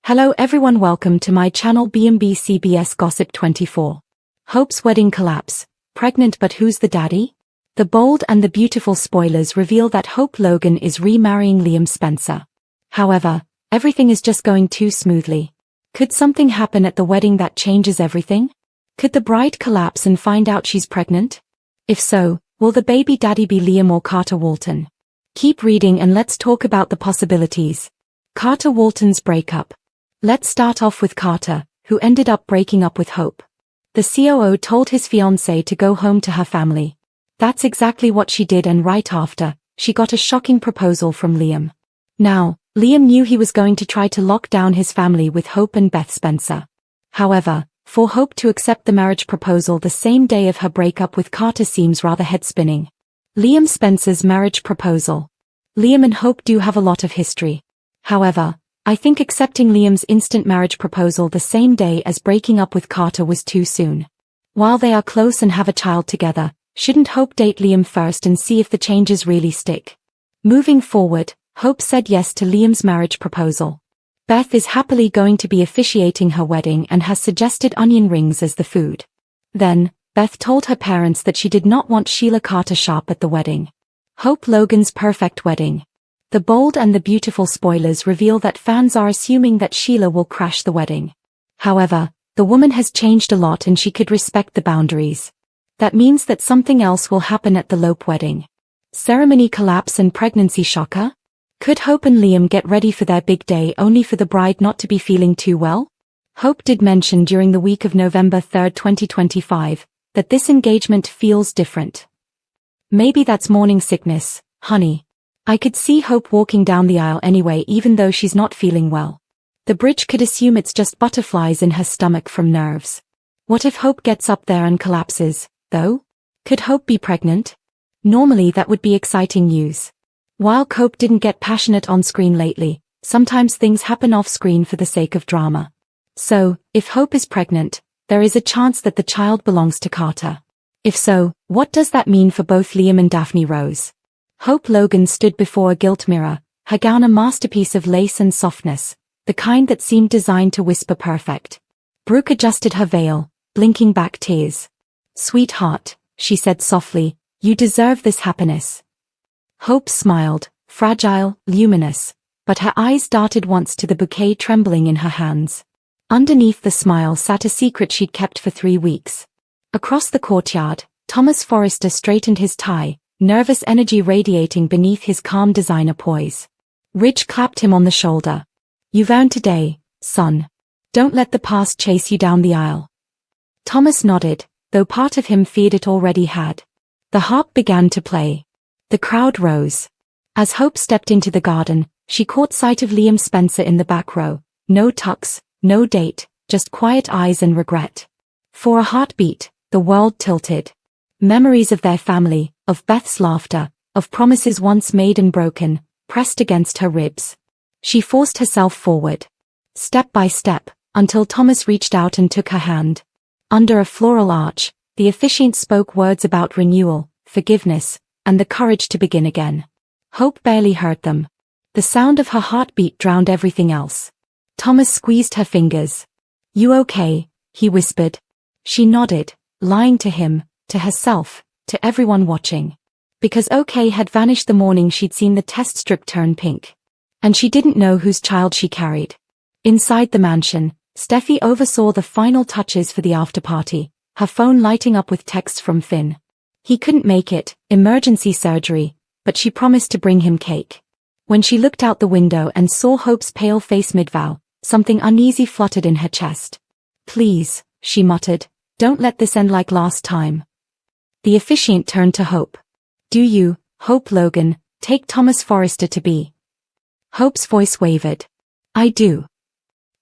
Hello everyone, welcome to my channel B&B CBS Gossip 24. Hope's wedding collapse, pregnant but who's the daddy? The bold and the beautiful spoilers reveal that Hope Logan is remarrying Liam Spencer. However, everything is just going too smoothly. Could something happen at the wedding that changes everything? Could the bride collapse and find out she's pregnant? If so, will the baby daddy be Liam or Carter Walton? Keep reading and let's talk about the possibilities. Carter Walton's breakup. Let's start off with Carter, who ended up breaking up with Hope. The COO told his fiancée to go home to her family. That's exactly what she did, and right after, she got a shocking proposal from Liam. Now, Liam knew he was going to try to lock down his family with Hope and Beth Spencer. However, for Hope to accept the marriage proposal the same day of her breakup with Carter seems rather head-spinning. Liam Spencer's marriage proposal. Liam and Hope do have a lot of history. However, I think accepting Liam's instant marriage proposal the same day as breaking up with Carter was too soon. While they are close and have a child together, shouldn't Hope date Liam first and see if the changes really stick? Moving forward, Hope said yes to Liam's marriage proposal. Beth is happily going to be officiating her wedding and has suggested onion rings as the food. Then, Beth told her parents that she did not want Sheila Carter Sharp at the wedding. Hope Logan's perfect wedding. The bold and the beautiful spoilers reveal that fans are assuming that Sheila will crash the wedding. However, the woman has changed a lot and she could respect the boundaries. That means that something else will happen at the Lope wedding. Ceremony collapse and pregnancy shocker? Could Hope and Liam get ready for their big day only for the bride not to be feeling too well? Hope did mention during the week of November 3, 2025, that this engagement feels different. Maybe that's morning sickness, honey. I could see Hope walking down the aisle anyway even though she's not feeling well. The bridge could assume it's just butterflies in her stomach from nerves. What if Hope gets up there and collapses, though? Could Hope be pregnant? Normally that would be exciting news. While Hope didn't get passionate on screen lately, sometimes things happen off screen for the sake of drama. So, if Hope is pregnant, there is a chance that the child belongs to Carter. If so, what does that mean for both Liam and Daphne Rose? Hope Logan stood before a gilt mirror, her gown a masterpiece of lace and softness, the kind that seemed designed to whisper perfect. Brooke adjusted her veil, blinking back tears. "Sweetheart," she said softly, "you deserve this happiness." Hope smiled, fragile, luminous, but her eyes darted once to the bouquet trembling in her hands. Underneath the smile sat a secret she'd kept for 3 weeks. Across the courtyard, Thomas Forrester straightened his tie, nervous energy radiating beneath his calm designer poise. Ridge clapped him on the shoulder. "You've earned today, son. Don't let the past chase you down the aisle." Thomas nodded, though part of him feared it already had. The harp began to play. The crowd rose. As Hope stepped into the garden, she caught sight of Liam Spencer in the back row. No tux, no date, just quiet eyes and regret. For a heartbeat, the world tilted. Memories of their family, of Beth's laughter, of promises once made and broken, pressed against her ribs. She forced herself forward. Step by step, until Thomas reached out and took her hand. Under a floral arch, the officiant spoke words about renewal, forgiveness, and the courage to begin again. Hope barely heard them. The sound of her heartbeat drowned everything else. Thomas squeezed her fingers. "You okay?" he whispered. She nodded, lying to him, to herself, to everyone watching. Because okay had vanished the morning she'd seen the test strip turn pink. And she didn't know whose child she carried. Inside the mansion, Steffi oversaw the final touches for the after-party, her phone lighting up with texts from Finn. He couldn't make it, emergency surgery, but she promised to bring him cake. When she looked out the window and saw Hope's pale face mid-vow, something uneasy fluttered in her chest. "Please," she muttered, "don't let this end like last time." The officiant turned to Hope. "Do you, Hope Logan, take Thomas Forrester to be?" Hope's voice wavered. "I do."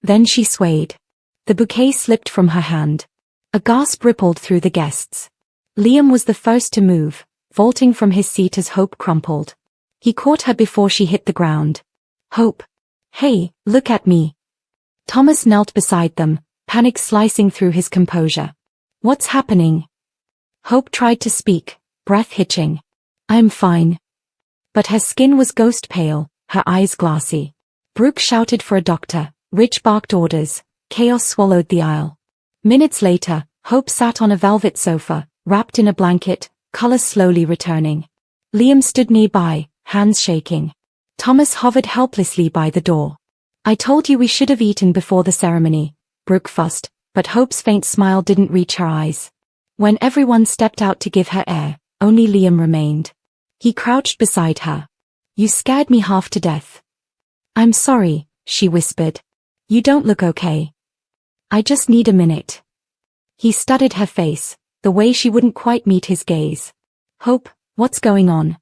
Then she swayed. The bouquet slipped from her hand. A gasp rippled through the guests. Liam was the first to move, vaulting from his seat as Hope crumpled. He caught her before she hit the ground. "Hope. Hey, look at me." Thomas knelt beside them, panic slicing through his composure. "What's happening?" Hope tried to speak, breath hitching. "I'm fine." But her skin was ghost pale, her eyes glassy. Brooke shouted for a doctor, Rich barked orders. Chaos swallowed the aisle. Minutes later, Hope sat on a velvet sofa, wrapped in a blanket, color slowly returning. Liam stood nearby, hands shaking. Thomas hovered helplessly by the door. I told you we should have eaten before the ceremony, Brooke fussed, but Hope's faint smile didn't reach her eyes. When everyone stepped out to give her air, only Liam remained. He crouched beside her. You scared me half to death. I'm sorry, she whispered. You don't look okay. I just need a minute. He studied her face, the way she wouldn't quite meet his gaze. Hope, what's going on?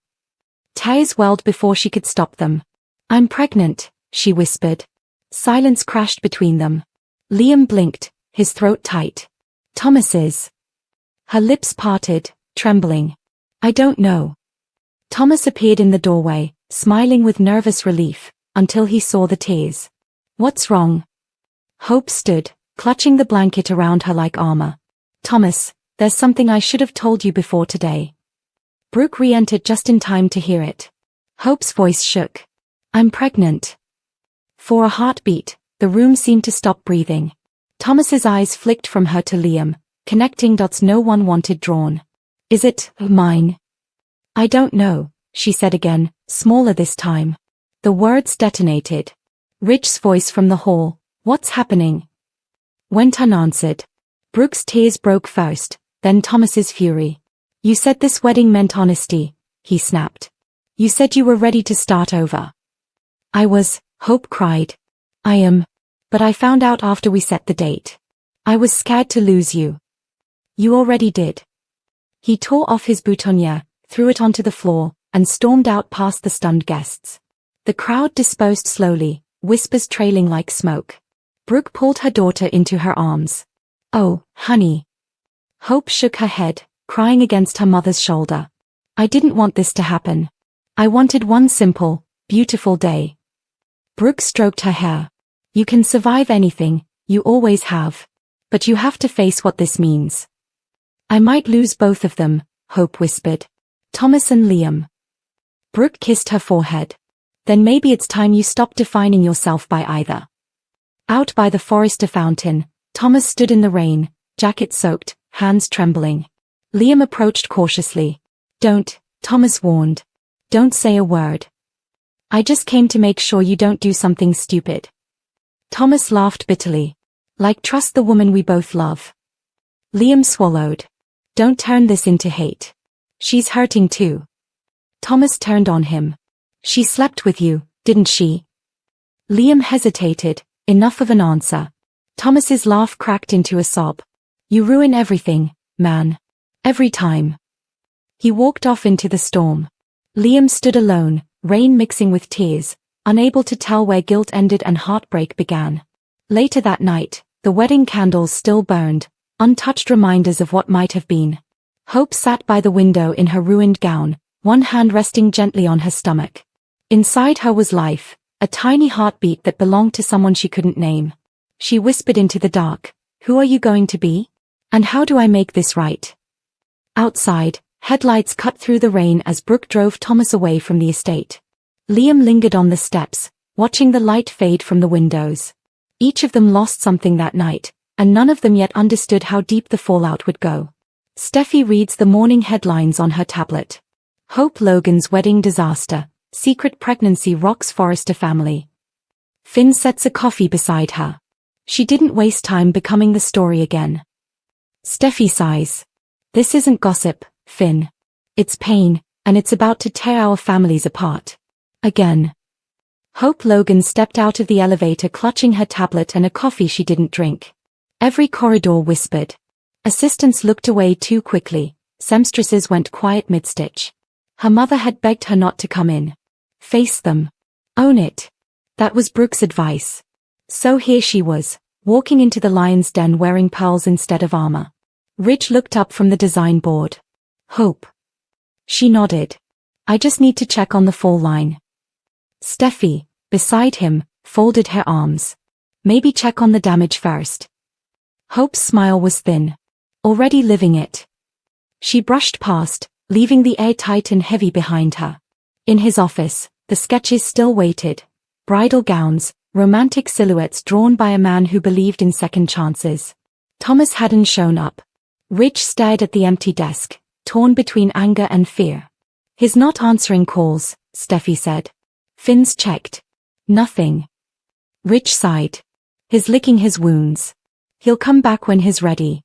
Tears welled before she could stop them. I'm pregnant, she whispered. Silence crashed between them. Liam blinked, his throat tight. Thomas is. Her lips parted, trembling. I don't know. Thomas appeared in the doorway, smiling with nervous relief, until he saw the tears. What's wrong? Hope stood, clutching the blanket around her like armor. Thomas, there's something I should have told you before today. Brooke re-entered just in time to hear it. Hope's voice shook. I'm pregnant. For a heartbeat, the room seemed to stop breathing. Thomas's eyes flicked from her to Liam, connecting dots no one wanted drawn. Is it mine? I don't know, she said again, smaller this time. The words detonated. Rich's voice from the hall. What's happening? Went unanswered. Brooke's tears broke first, then Thomas's fury. You said this wedding meant honesty, he snapped. You said you were ready to start over. I was, Hope cried. I am. But I found out after we set the date. I was scared to lose you. You already did. He tore off his boutonniere, threw it onto the floor, and stormed out past the stunned guests. The crowd dispersed slowly, whispers trailing like smoke. Brooke pulled her daughter into her arms. Oh, honey. Hope shook her head, crying against her mother's shoulder. I didn't want this to happen. I wanted one simple, beautiful day. Brooke stroked her hair. You can survive anything, you always have. But you have to face what this means. I might lose both of them, Hope whispered. Thomas and Liam. Brooke kissed her forehead. Then maybe it's time you stop defining yourself by either. Out by the Forester fountain, Thomas stood in the rain, jacket soaked, hands trembling. Liam approached cautiously. Don't, Thomas warned. Don't say a word. I just came to make sure you don't do something stupid. Thomas laughed bitterly. Like trust the woman we both love. Liam swallowed. Don't turn this into hate. She's hurting too. Thomas turned on him. She slept with you, didn't she? Liam hesitated, enough of an answer. Thomas's laugh cracked into a sob. You ruin everything, man. Every time. He walked off into the storm. Liam stood alone, rain mixing with tears, unable to tell where guilt ended and heartbreak began. Later that night, the wedding candles still burned, untouched reminders of what might have been. Hope sat by the window in her ruined gown, one hand resting gently on her stomach. Inside her was life, a tiny heartbeat that belonged to someone she couldn't name. She whispered into the dark, who are you going to be? And how do I make this right? Outside, headlights cut through the rain as Brooke drove Thomas away from the estate. Liam lingered on the steps, watching the light fade from the windows. Each of them lost something that night, and none of them yet understood how deep the fallout would go. Steffi reads the morning headlines on her tablet. Hope Logan's wedding disaster, secret pregnancy rocks Forester family. Finn sets a coffee beside her. She didn't waste time becoming the story again. Steffi sighs. This isn't gossip, Finn. It's pain, and it's about to tear our families apart. Again. Hope Logan stepped out of the elevator clutching her tablet and a coffee she didn't drink. Every corridor whispered. Assistants looked away too quickly, seamstresses went quiet mid-stitch. Her mother had begged her not to come in. Face them. Own it. That was Brooke's advice. So here she was, walking into the lion's den wearing pearls instead of armor. Rich looked up from the design board. Hope. She nodded. I just need to check on the fall line. Steffi, beside him, folded her arms. Maybe check on the damage first. Hope's smile was thin. Already living it. She brushed past, leaving the air tight and heavy behind her. In his office, the sketches still waited. Bridal gowns, romantic silhouettes drawn by a man who believed in second chances. Thomas hadn't shown up. Rich stared at the empty desk, torn between anger and fear. He's not answering calls, Steffi said. Finn's checked. Nothing. Rich sighed. He's licking his wounds. He'll come back when he's ready.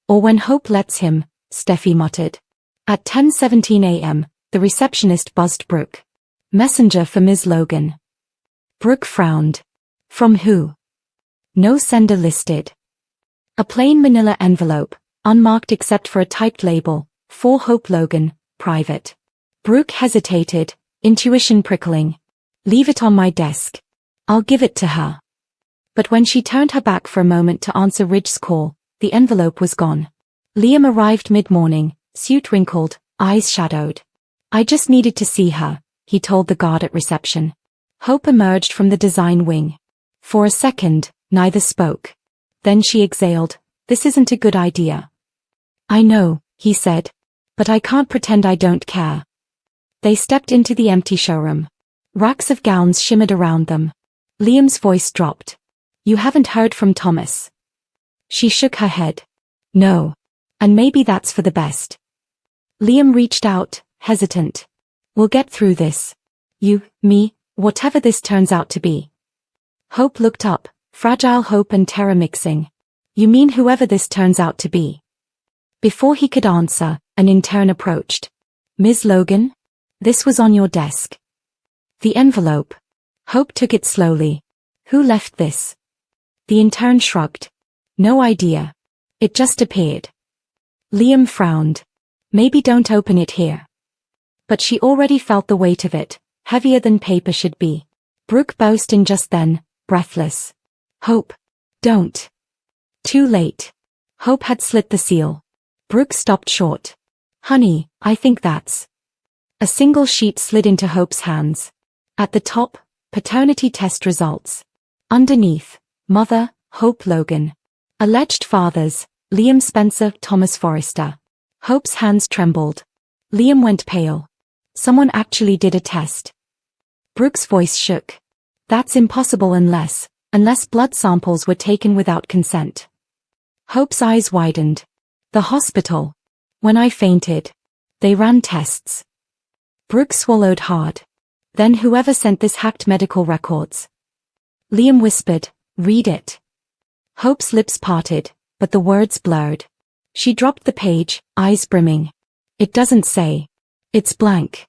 Or when Hope lets him, Steffi muttered. At 10:17 a.m., the receptionist buzzed Brooke. Messenger for Ms. Logan. Brooke frowned. From who? No sender listed. A plain manila envelope, unmarked except for a typed label, for Hope Logan, private. Brooke hesitated, intuition prickling. Leave it on my desk. I'll give it to her. But when she turned her back for a moment to answer Ridge's call, the envelope was gone. Liam arrived mid-morning, suit wrinkled, eyes shadowed. I just needed to see her, he told the guard at reception. Hope emerged from the design wing. For a second, neither spoke. Then she exhaled, this isn't a good idea. I know, he said. But I can't pretend I don't care. They stepped into the empty showroom. Racks of gowns shimmered around them. Liam's voice dropped. You haven't heard from Thomas? She shook her head. No. And maybe that's for the best. Liam reached out, hesitant. We'll get through this. You, me, whatever this turns out to be. Hope looked up, fragile hope and terror mixing. You mean whoever this turns out to be? Before he could answer, an intern approached. Ms. Logan? This was on your desk. The envelope. Hope took it slowly. Who left this? The intern shrugged. No idea. It just appeared. Liam frowned. Maybe don't open it here. But she already felt the weight of it, heavier than paper should be. Brooke burst in just then, breathless. Hope. Don't. Too late. Hope had slit the seal. Brooke stopped short. Honey, I think that's. A single sheet slid into Hope's hands. At the top, paternity test results. Underneath, mother, Hope Logan. Alleged fathers, Liam Spencer, Thomas Forrester. Hope's hands trembled. Liam went pale. Someone actually did a test. Brooke's voice shook. That's impossible unless blood samples were taken without consent. Hope's eyes widened. The hospital. When I fainted. They ran tests. Brooke swallowed hard. Then whoever sent this hacked medical records. Liam whispered, read it. Hope's lips parted, but the words blurred. She dropped the page, eyes brimming. It doesn't say. It's blank.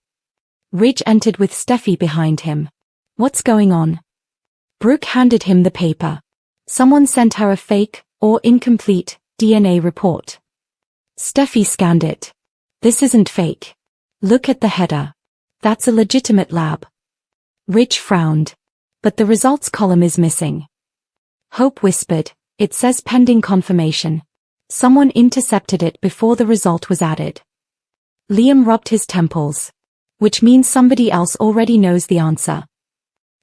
Ridge entered with Steffi behind him. What's going on? Brooke handed him the paper. Someone sent her a fake, or incomplete, DNA report. Steffi scanned it. This isn't fake. Look at the header. That's a legitimate lab. Ridge frowned. But the results column is missing. Hope whispered, it says pending confirmation. Someone intercepted it before the result was added. Liam rubbed his temples. Which means somebody else already knows the answer.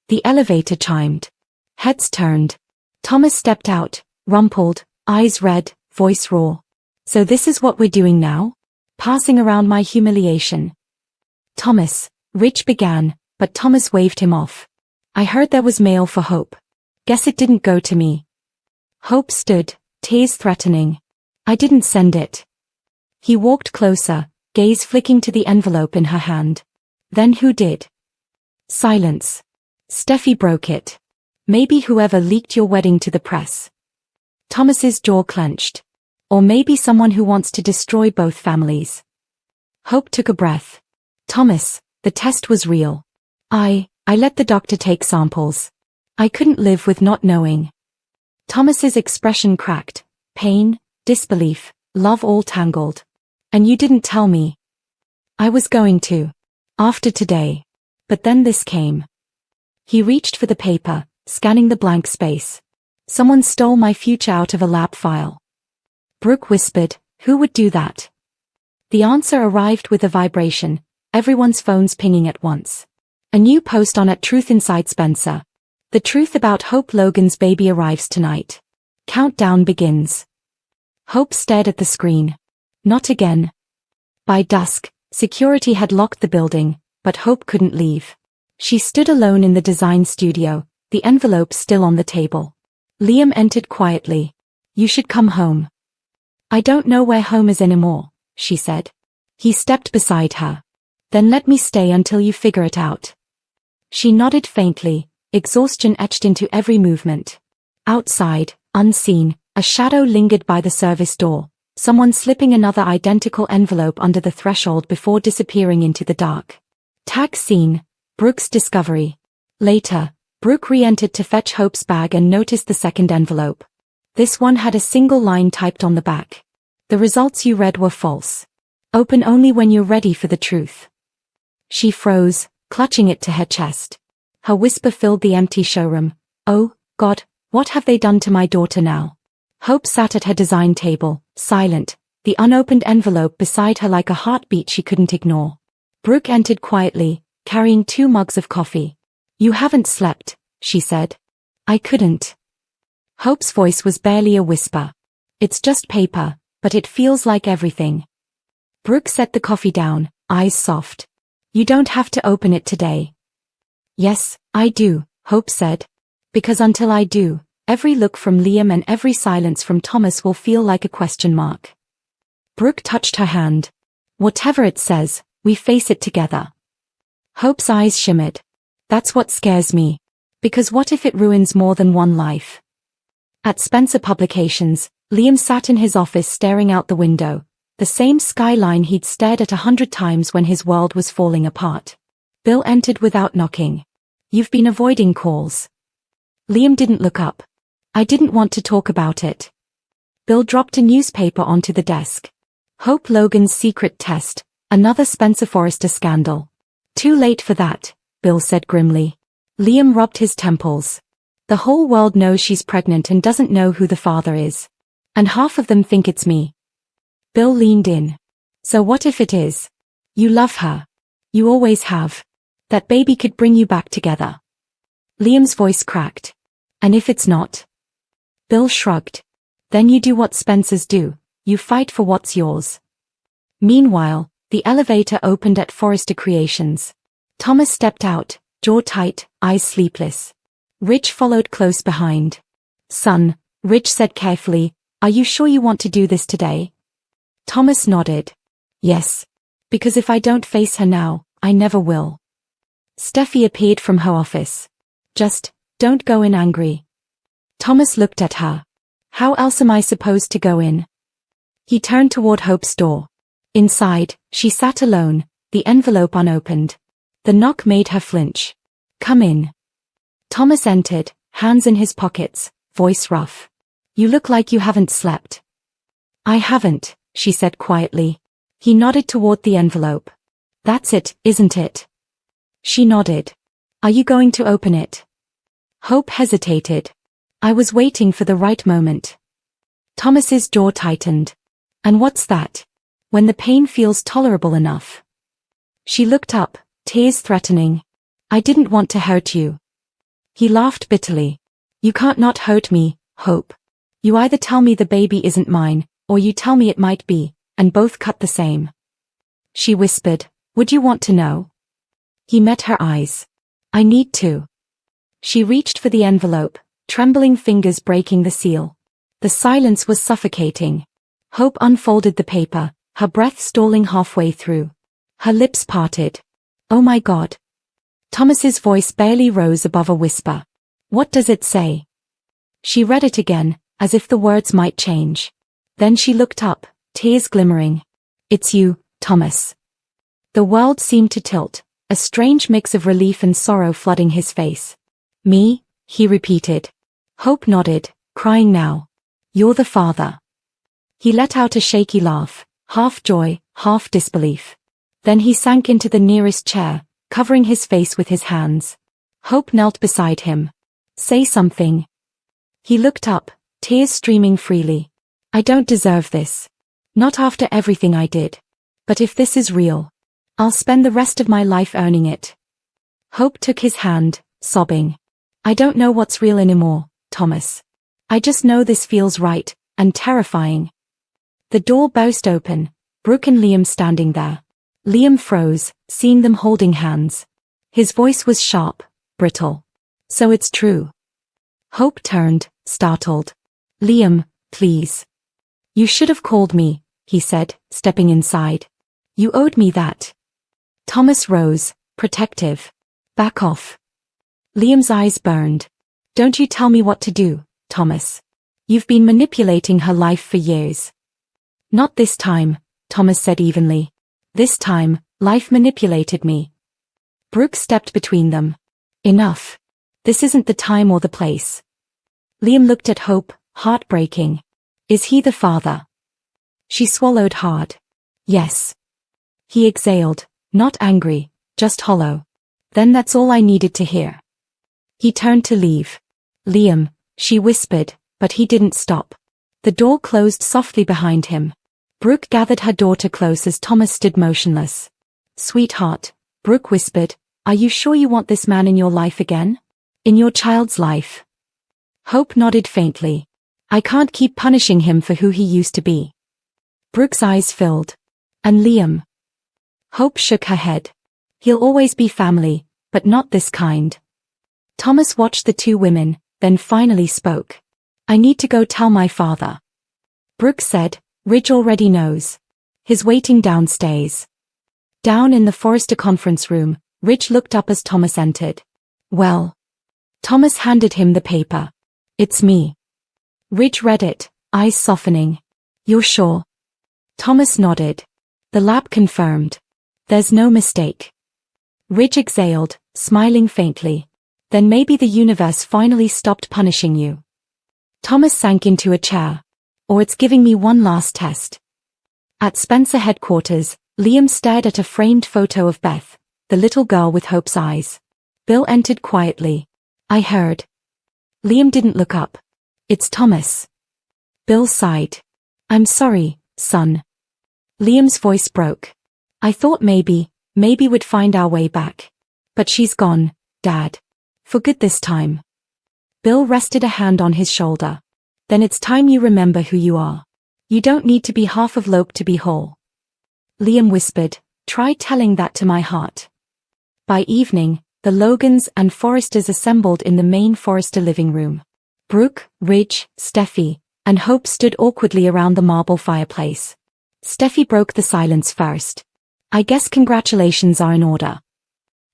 The elevator chimed. Heads turned. Thomas stepped out, rumpled, eyes red, voice raw. So this is what we're doing now? Passing around my humiliation. Thomas, Ridge began, but Thomas waved him off. I heard there was mail for Hope. Guess it didn't go to me. Hope stood, tears threatening. I didn't send it. He walked closer, gaze flicking to the envelope in her hand. Then who did? Silence. Steffi broke it. Maybe whoever leaked your wedding to the press. Thomas's jaw clenched. Or maybe someone who wants to destroy both families. Hope took a breath. Thomas, the test was real. I let the doctor take samples. I couldn't live with not knowing. Thomas's expression cracked. Pain, disbelief, love all tangled. And you didn't tell me. I was going to. After today. But then this came. He reached for the paper, scanning the blank space. Someone stole my future out of a lab file. Brooke whispered, who would do that? The answer arrived with a vibration, everyone's phones pinging at once. A new post on @Truth Inside Spencer. The truth about Hope Logan's baby arrives tonight. Countdown begins. Hope stared at the screen. Not again. By dusk, security had locked the building, but Hope couldn't leave. She stood alone in the design studio, the envelope still on the table. Liam entered quietly. You should come home. I don't know where home is anymore, she said. He stepped beside her. Then let me stay until you figure it out. She nodded faintly, exhaustion etched into every movement. Outside, unseen, a shadow lingered by the service door, someone slipping another identical envelope under the threshold before disappearing into the dark. Tag scene, Brooke's discovery. Later, Brooke re-entered to fetch Hope's bag and noticed the second envelope. This one had a single line typed on the back. The results you read were false. Open only when you're ready for the truth. She froze, clutching it to her chest. Her whisper filled the empty showroom. Oh, God, what have they done to my daughter now? Hope sat at her design table, silent, the unopened envelope beside her like a heartbeat she couldn't ignore. Brooke entered quietly, carrying 2 mugs of coffee. You haven't slept, she said. I couldn't. Hope's voice was barely a whisper. It's just paper, but it feels like everything. Brooke set the coffee down, eyes soft. You don't have to open it today. Yes, I do, Hope said. Because until I do, every look from Liam and every silence from Thomas will feel like a question mark. Brooke touched her hand. Whatever it says, we face it together. Hope's eyes shimmered. That's what scares me. Because what if it ruins more than one life? At Spencer Publications, Liam sat in his office staring out the window, the same skyline he'd stared at 100 times when his world was falling apart. Bill entered without knocking. You've been avoiding calls. Liam didn't look up. I didn't want to talk about it. Bill dropped a newspaper onto the desk. Hope Logan's secret test, another Spencer Forrester scandal. Too late for that, Bill said grimly. Liam rubbed his temples. The whole world knows she's pregnant and doesn't know who the father is. And half of them think it's me. Bill leaned in. So what if it is? You love her. You always have. That baby could bring you back together. Liam's voice cracked. And if it's not? Bill shrugged. Then you do what Spencers do, you fight for what's yours. Meanwhile, the elevator opened at Forrester Creations. Thomas stepped out, jaw tight, eyes sleepless. Rich followed close behind. Son, Rich said carefully, are you sure you want to do this today? Thomas nodded. Yes. Because if I don't face her now, I never will. Steffi appeared from her office. Just, don't go in angry. Thomas looked at her. How else am I supposed to go in? He turned toward Hope's door. Inside, she sat alone, the envelope unopened. The knock made her flinch. Come in. Thomas entered, hands in his pockets, voice rough. You look like you haven't slept. I haven't, she said quietly. He nodded toward the envelope. That's it, isn't it? She nodded. Are you going to open it? Hope hesitated. I was waiting for the right moment. Thomas's jaw tightened. And what's that? When the pain feels tolerable enough. She looked up, tears threatening. I didn't want to hurt you. He laughed bitterly. You can't not hurt me, Hope. You either tell me the baby isn't mine, or you tell me it might be, and both cut the same. She whispered, would you want to know? He met her eyes. I need to. She reached for the envelope, trembling fingers breaking the seal. The silence was suffocating. Hope unfolded the paper, her breath stalling halfway through. Her lips parted. Oh my God. Thomas's voice barely rose above a whisper. What does it say? She read it again, as if the words might change. Then she looked up, tears glimmering. It's you, Thomas. The world seemed to tilt, a strange mix of relief and sorrow flooding his face. Me, he repeated. Hope nodded, crying now. You're the father. He let out a shaky laugh, half joy, half disbelief. Then he sank into the nearest chair, covering his face with his hands. Hope knelt beside him. Say something. He looked up, tears streaming freely. I don't deserve this. Not after everything I did. But if this is real, I'll spend the rest of my life earning it. Hope took his hand, sobbing. I don't know what's real anymore, Thomas. I just know this feels right, and terrifying. The door burst open, Brooke and Liam standing there. Liam froze, seeing them holding hands. His voice was sharp, brittle. So it's true. Hope turned, startled. Liam, please. You should have called me, he said, stepping inside. You owed me that. Thomas rose, protective. Back off. Liam's eyes burned. Don't you tell me what to do, Thomas. You've been manipulating her life for years. Not this time, Thomas said evenly. This time, life manipulated me. Brooke stepped between them. Enough. This isn't the time or the place. Liam looked at Hope, heartbreaking. Is he the father? She swallowed hard. Yes. He exhaled, not angry, just hollow. Then that's all I needed to hear. He turned to leave. Liam, she whispered, but he didn't stop. The door closed softly behind him. Brooke gathered her daughter close as Thomas stood motionless. Sweetheart, Brooke whispered, are you sure you want this man in your life again? In your child's life? Hope nodded faintly. I can't keep punishing him for who he used to be. Brooke's eyes filled. And Liam? Hope shook her head. He'll always be family, but not this kind. Thomas watched the two women, then finally spoke. I need to go tell my father. Brooke said, Ridge already knows. He's waiting downstairs. Down in the Forrester conference room, Ridge looked up as Thomas entered. Well. Thomas handed him the paper. It's me. Ridge read it, eyes softening. You're sure? Thomas nodded. The lab confirmed. There's no mistake. Ridge exhaled, smiling faintly. Then maybe the universe finally stopped punishing you. Thomas sank into a chair. Or it's giving me one last test. At Spencer headquarters, Liam stared at a framed photo of Beth, the little girl with Hope's eyes. Bill entered quietly. I heard. Liam didn't look up. It's Thomas. Bill sighed. I'm sorry, son. Liam's voice broke. I thought maybe we'd find our way back. But she's gone, Dad. For good this time. Bill rested a hand on his shoulder. Then it's time you remember who you are. You don't need to be half of Lope to be whole. Liam whispered, try telling that to my heart. By evening, the Logans and Forresters assembled in the main Forrester living room. Brooke, Ridge, Steffi, and Hope stood awkwardly around the marble fireplace. Steffi broke the silence first. I guess congratulations are in order.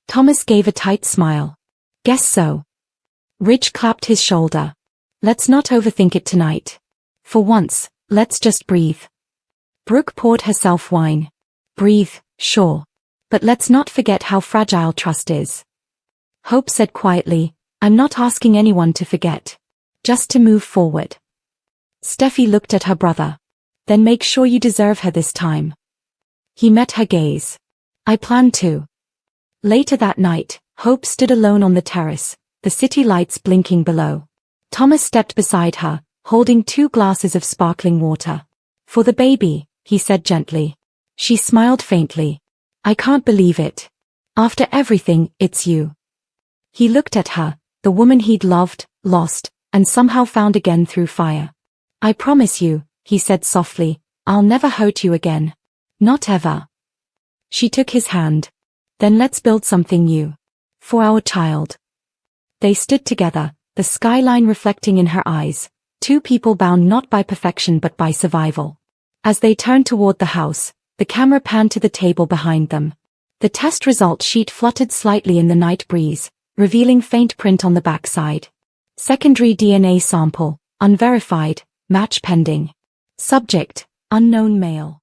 Thomas gave a tight smile. Guess so. Ridge clapped his shoulder. Let's not overthink it tonight. For once, let's just breathe. Brooke poured herself wine. Breathe, sure. But let's not forget how fragile trust is. Hope said quietly, I'm not asking anyone to forget. Just to move forward. Steffi looked at her brother. Then make sure you deserve her this time. He met her gaze. I plan to. Later that night, Hope stood alone on the terrace, the city lights blinking below. Thomas stepped beside her, holding 2 glasses of sparkling water. For the baby, he said gently. She smiled faintly. I can't believe it. After everything, it's you. He looked at her, the woman he'd loved, lost, and somehow found again through fire. I promise you, he said softly, I'll never hurt you again. Not ever. She took his hand. Then let's build something new. For our child. They stood together, the skyline reflecting in her eyes, 2 people bound not by perfection but by survival. As they turned toward the house, the camera panned to the table behind them. The test result sheet fluttered slightly in the night breeze, revealing faint print on the backside. Secondary DNA sample, unverified, match pending. Subject, unknown male.